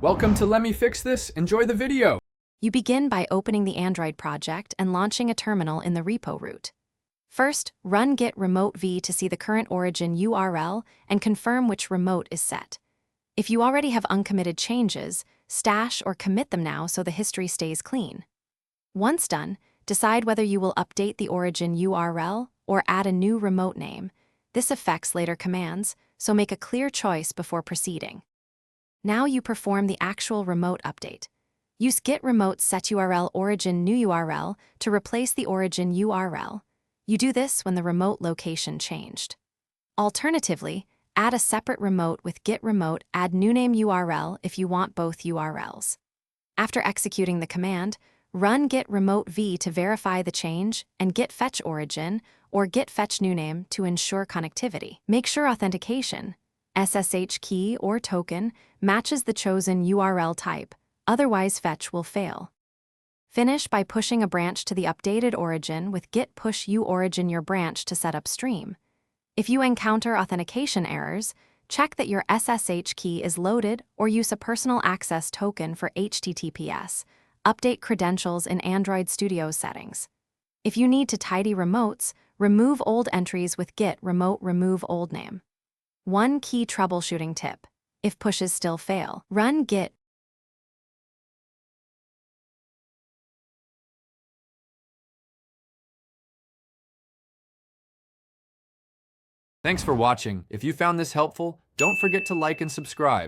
Welcome to Let Me Fix This. Enjoy the video. You begin by opening the Android project and launching a terminal in the repo root. First, run git remote v to see the current origin URL and confirm which remote is set. If you already have uncommitted changes, stash or commit them now so the history stays clean. Once done, decide whether you will update the origin URL or add a new remote name. This affects later commands, so make a clear choice before proceeding. Now you perform the actual remote update. Use git remote setURL origin new URL to replace the origin URL. You do this when the remote location changed. Alternatively, add a separate remote with git remote add new name URL if you want both URLs. After executing the command, run git remote v to verify the change and git fetch origin or git fetch new name to ensure connectivity. Make sure authentication, SSH key or token, matches the chosen URL type, otherwise fetch will fail. Finish by pushing a branch to the updated origin with git push uorigin your branch to set up stream. If you encounter authentication errors, check that your SSH key is loaded or use a personal access token for HTTPS. Update credentials in Android Studio settings. If you need to tidy remotes, remove old entries with git remote remove old name. One key troubleshooting tip: if pushes still fail, run git. Thanks for watching. If you found this helpful, don't forget to like and subscribe.